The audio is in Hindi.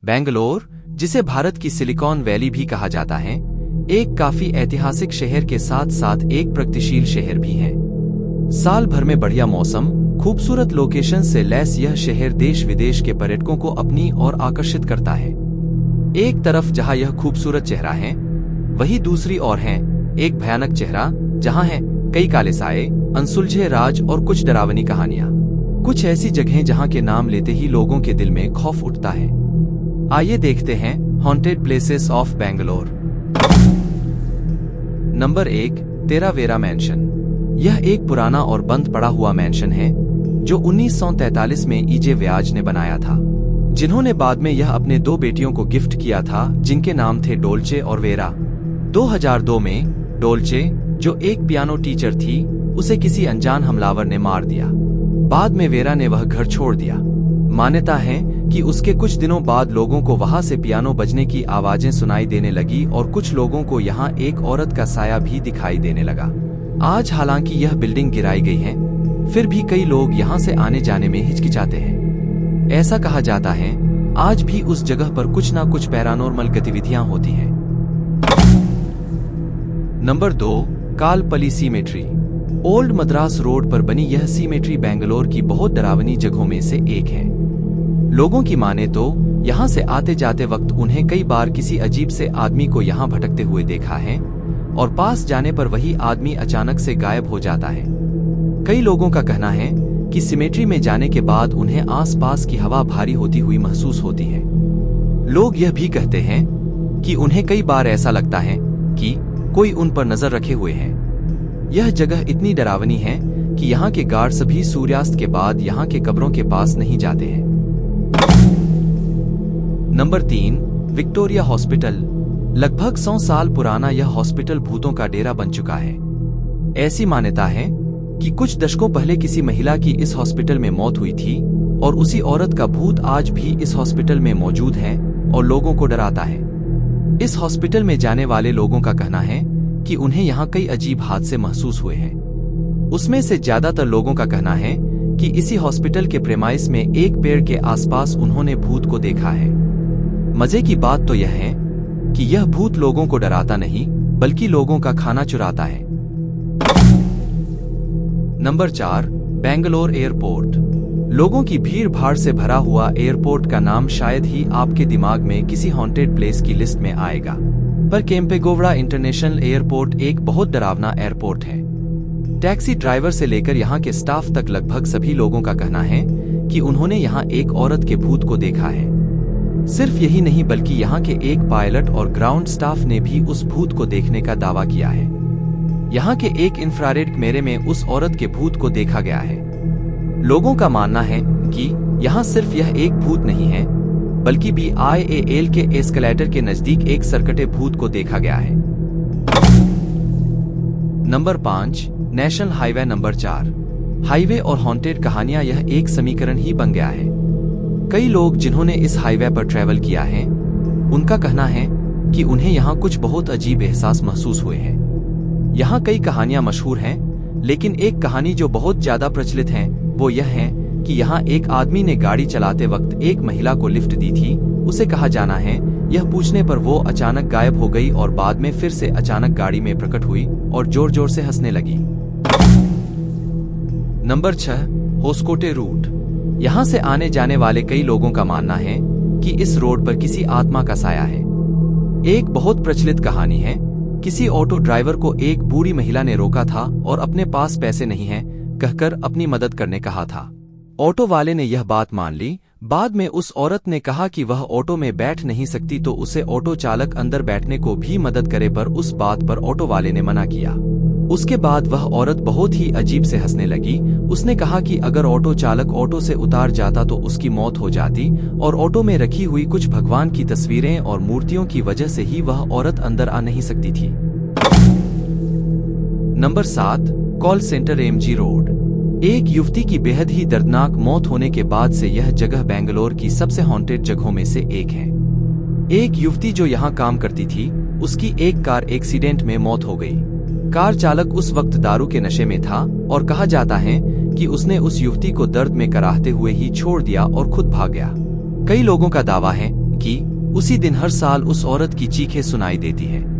बेंगलोर, जिसे भारत की सिलिकॉन वैली भी कहा जाता है, एक काफी ऐतिहासिक शहर के साथ साथ एक प्रगतिशील शहर भी है। साल भर में बढ़िया मौसम, खूबसूरत लोकेशन से लैस यह शहर देश विदेश के पर्यटकों को अपनी ओर आकर्षित करता है। एक तरफ जहां यह खूबसूरत चेहरा है, वहीं दूसरी ओर है एक भयानक चेहरा, जहां है कई काले साए, अनसुलझे राज और कुछ डरावनी कहानियां। कुछ ऐसी जगहें जहां के नाम लेते ही लोगों के दिल में खौफ उठता है। आइए देखते हैं haunted places of Bangalore. Number 1, तेरावेरा मैंशन। यह एक पुराना और बंद पड़ा हुआ मैंशन है जो 1943 में ईजे व्याज ने बनाया था, जिन्होंने बाद में यह अपने 2 बेटियों को गिफ्ट किया था, जिनके नाम थे डोल्चे और वेरा। 2002 में डोल्चे, जो एक पियानो टीचर थी, उसे किसी अनजान हमलावर ने मार दिया। बाद में वेरा ने वह घर छोड़ दिया। मान्यता है कि उसके कुछ दिनों बाद लोगों को वहां से पियानो बजने की आवाजें सुनाई देने लगी और कुछ लोगों को यहां एक औरत का साया भी दिखाई देने लगा। आज हालांकि यह बिल्डिंग गिराई गई है, फिर भी कई लोग यहां से आने जाने में हिचकिचाते हैं। ऐसा कहा जाता है आज भी उस जगह पर कुछ ना कुछ पैरानॉर्मल गतिविधियां होती हैं। Number 2, Kalpalli cemetery. Old Madras road पर बनी यह सीमेट्री बेंगलोर की बहुत डरावनी जगहों में से एक है। लोगों की माने तो यहां से आते जाते वक्त उन्हें कई बार किसी अजीब से आदमी को यहां भटकते हुए देखा है और पास जाने पर वही आदमी अचानक से गायब हो जाता है। कई लोगों का कहना है कि सिमेट्री में जाने के बाद उन्हें आसपास की हवा भारी होती हुई महसूस होती है। लोग यह भी कहते हैं कि उन्हें कई बार ऐसा लगता है कि कोई उन पर नजर रखे हुए है। यह जगह इतनी डरावनी है कि यहाँ के गार्ड्स भी सूर्यास्त के बाद यहाँ के कब्रों के पास नहीं जाते हैं। Number 3, Victoria hospital. लगभग 100 साल पुराना यह हॉस्पिटल भूतों का डेरा बन चुका है। ऐसी मान्यता है कि कुछ दशकों पहले किसी महिला की इस हॉस्पिटल में मौत हुई थी और उसी औरत का भूत आज भी इस हॉस्पिटल में मौजूद है और लोगों को डराता है। इस हॉस्पिटल में जाने वाले लोगों का कहना है कि उन्हें यहाँ कई अजीब हादसे महसूस हुए हैं। उसमें से ज्यादातर लोगों का कहना है कि इसी हॉस्पिटल के प्रेमाइस में एक पेड़ के आसपास उन्होंने भूत को देखा है। मजे की बात तो यह है कि यह भूत लोगों को डराता नहीं, बल्कि लोगों का खाना चुराता है। Number 4, Bangalore airport. लोगों की भीड़ भाड़ से भरा हुआ एयरपोर्ट का नाम शायद ही आपके दिमाग में किसी हॉन्टेड प्लेस की लिस्ट में आएगा, पर केम्पेगोवड़ा इंटरनेशनल एयरपोर्ट एक बहुत डरावना एयरपोर्ट है। टैक्सी ड्राइवर से लेकर यहाँ के स्टाफ तक लगभग सभी लोगों का कहना है कि उन्होंने यहाँ एक औरत के भूत को देखा है। सिर्फ यही नहीं, बल्कि यहाँ के एक पायलट और ग्राउंड स्टाफ ने भी उस भूत को देखने का दावा किया है। यहाँ के एक इंफ्रारेड कैमरे में उस औरत के भूत को देखा गया है। लोगों का मानना है कि यहाँ सिर्फ यह एक भूत नहीं है, बल्कि BIAL के एस्केलेटर के नजदीक एक सरकटे भूत को देखा गया है। Number 5, national highway number 4। Highway और हॉन्टेड कहानियां यह एक समीकरण ही बन गया है। कई लोग जिन्होंने इस हाईवे पर ट्रैवल किया है, उनका कहना है कि उन्हें यहाँ कुछ बहुत अजीब एहसास महसूस हुए हैं। यहाँ कई कहानियां मशहूर हैं, लेकिन एक कहानी जो बहुत ज्यादा प्रचलित है वो यह है कि यहाँ एक आदमी ने गाड़ी चलाते वक्त एक महिला को लिफ्ट दी थी। उसे कहा जाना है यह पूछने पर वो अचानक गायब हो गई और बाद में फिर से अचानक गाड़ी में प्रकट हुई और जोर जोर से हंसने लगी। Number 6, Hoskote route. यहाँ से आने जाने वाले कई लोगों का मानना है कि इस रोड पर किसी आत्मा का साया है। एक बहुत प्रचलित कहानी है, किसी ऑटो ड्राइवर को एक बूढ़ी महिला ने रोका था और अपने पास पैसे नहीं हैं कहकर अपनी मदद करने कहा था। ऑटो वाले ने यह बात मान ली। बाद में उस औरत ने कहा कि वह ऑटो में बैठ नहीं सकती, तो उसे ऑटो चालक अंदर बैठने को भी मदद करे, पर उस बात पर ऑटो वाले ने मना किया। उसके बाद वह औरत बहुत ही अजीब से हंसने लगी। उसने कहा कि अगर ऑटो चालक ऑटो से उतार जाता तो उसकी मौत हो जाती और ऑटो में रखी हुई कुछ भगवान की तस्वीरें और मूर्तियों की वजह से ही वह औरत अंदर आ नहीं सकती थी। Number 7, call centre MG road. एक युवती की बेहद ही दर्दनाक मौत होने के बाद से यह जगह बेंगलोर की सबसे हॉन्टेड जगहों में से एक है। एक युवती जो यहाँ काम करती थी, उसकी एक कार एक्सीडेंट में मौत हो गई। कार चालक उस वक्त दारू के नशे में था और कहा जाता है कि उसने उस युवती को दर्द में कराहते हुए ही छोड़ दिया और खुद भाग गया। कई लोगों का दावा है कि उसी दिन हर साल उस औरत की चीखें सुनाई देती है।